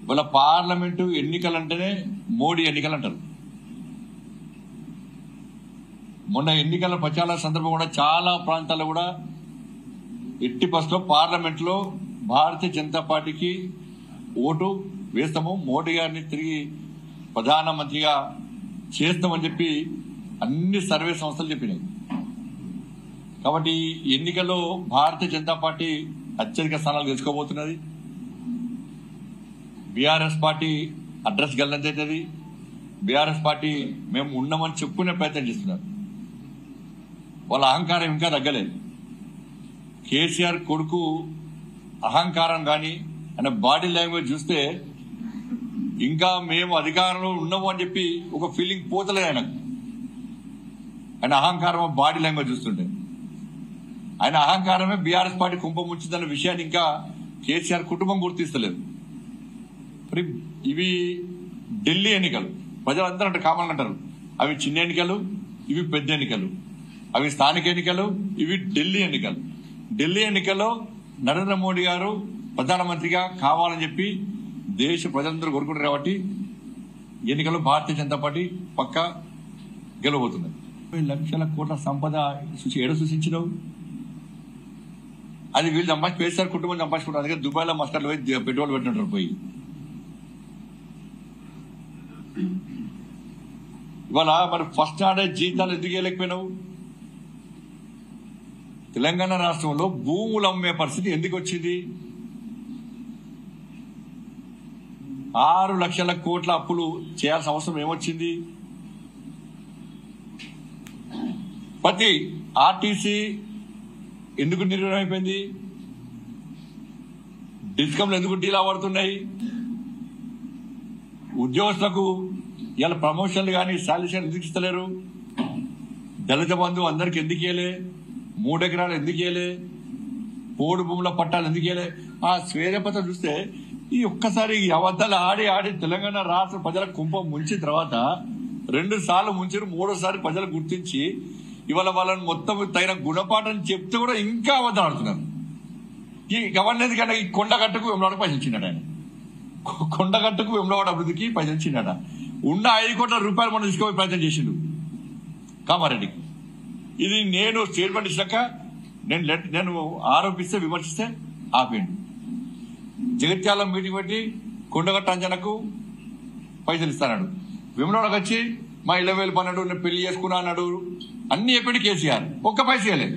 వాళ్ళ పార్లమెంటు ఎన్నికలంటేనే మోడీ ఎన్నికలు అంటారు. మొన్న ఎన్నికల ప్రచార సందర్భం కూడా చాలా ప్రాంతాల్లో కూడా ఎట్టి పరిస్థితుల్లో పార్లమెంట్ లో భారతీయ జనతా పార్టీకి ఓటు వేస్తాము, మోడీ గారిని తిరిగి ప్రధానమంత్రిగా చేస్తామని చెప్పి అన్ని సర్వే సంస్థలు చెప్పినాయి. కాబట్టి ఈ ఎన్నికల్లో భారతీయ జనతా పార్టీ అత్యధిక స్థానాలు గెలుచుకోబోతున్నది. బీఆర్ఎస్ పార్టీ అడ్రస్ గల్లంతవుతుంది. బీఆర్ఎస్ పార్టీ మేము ఉన్నామని చెప్పుకునే ప్రయత్నం చేస్తున్నారు. వాళ్ళ అహంకారం ఇంకా తగ్గలేదు. కేసీఆర్ కొడుకు అహంకారం కానీ ఆయన బాడీ లాంగ్వేజ్ చూస్తే ఇంకా మేము అధికారంలో ఉన్నాము అని చెప్పి ఒక ఫీలింగ్ పోతలేదు ఆయనకు. ఆయన అహంకారం బాడీ లాంగ్వేజ్ చూస్తుంటే ఆయన అహంకారమే బీఆర్ఎస్ పార్టీ కుంభం ముంచిందన్న విషయాన్ని ఇంకా కేసీఆర్ కుటుంబం గుర్తిస్తలేదు. మరి ఇవి ఢిల్లీ ఎన్నికలు, ప్రజలందరూ అంటే కామన్ అంటారు అవి చిన్న ఎన్నికలు, ఇవి పెద్ద ఎన్నికలు, అవి స్థానిక ఎన్నికలు, ఇవి ఢిల్లీ ఎన్నికలు. ఢిల్లీ ఎన్నికల్లో నరేంద్ర మోడీ గారు ప్రధానమంత్రిగా కావాలని చెప్పి దేశ ప్రజలందరూ కోరుకుంటారు. కాబట్టి ఎన్నికల్లో భారతీయ జనతా పార్టీ పక్కా గెలవబోతున్నది. 20 లక్షల కోట్ల సంపద ఏడ సూచించినావు? అది వీళ్ళు సంపాదించి కేసీఆర్ కుటుంబం సంపాదించుకుంటారు. అందుకే దుబాయ్లో మస్కట్లో పోయి పెట్రోల్ పెట్టినట్టు పోయి ఇవాళ మరి ఫస్ట్ నాడే జీతాలు ఎందుకు వేయలేకపోయినావు? తెలంగాణ రాష్ట్రంలో భూములు అమ్మే పరిస్థితి ఎందుకు వచ్చింది? 6 లక్షల కోట్ల అప్పులు చేయాల్సిన అవసరం ఏమొచ్చింది? ప్రతి ఆర్టీసీ ఎందుకు నిర్వహణ అయిపోయింది? డిస్కంలు ఎందుకు డీలా పడుతున్నాయి? ఉద్యోగస్తులకు ఇలా ప్రమోషన్లు కానీ శాలరీ ఎందుకు ఇస్తలేరు? దళిత బంధు అందరికి ఎందుకు ఇయ్యలే? 3 ఎకరాలు ఎందుకు ఇయ్యలే? పోడు భూముల పట్టాలు ఎందుకు ఇయ్యలే? ఆ శ్వేతపత్రం చూస్తే ఈ ఒక్కసారి అబద్ధాలు ఆడి ఆడి తెలంగాణ రాష్ట్ర ప్రజల కుంభం ముంచిన తర్వాత 2 సార్లు ముంచారు, 3వసారి ప్రజలు గుర్తించి ఇవాళ వాళ్ళని మొత్తం తగిన గుణపాఠం చెప్తే కూడా ఇంకా అబద్ధాలు ఆడుతున్నారు. ఈ గవర్నెన్స్ కంటే ఈ కొండగట్టుకు వెంబడి పైసలు ఇచ్చినట్టు ఆయన, కొండగట్టుకు వెంబడి అభివృద్ధికి పైసలు ఇచ్చినట. ఉన్న 5 కోట్ల రూపాయలు మనం తీసుకోవే ప్రయత్నం చేసిండు కామారెడ్డికి. ఇది నేను స్టేట్మెంట్ ఇచ్చాక నేను ఆరోపిస్తే విమర్శిస్తే ఆపేయండి. జగిత్యాల మీటింగ్ పెట్టి కొండగట్ట అంజనకు పైసలు ఇస్తాడు, విమలకి వచ్చి మా 20,000 పన్నెండు పెళ్లి చేసుకున్నా అన్నాడు. అన్ని ఎప్పటి కేసీఆర్ ఒక్క పైస ఇవ్వలేదు.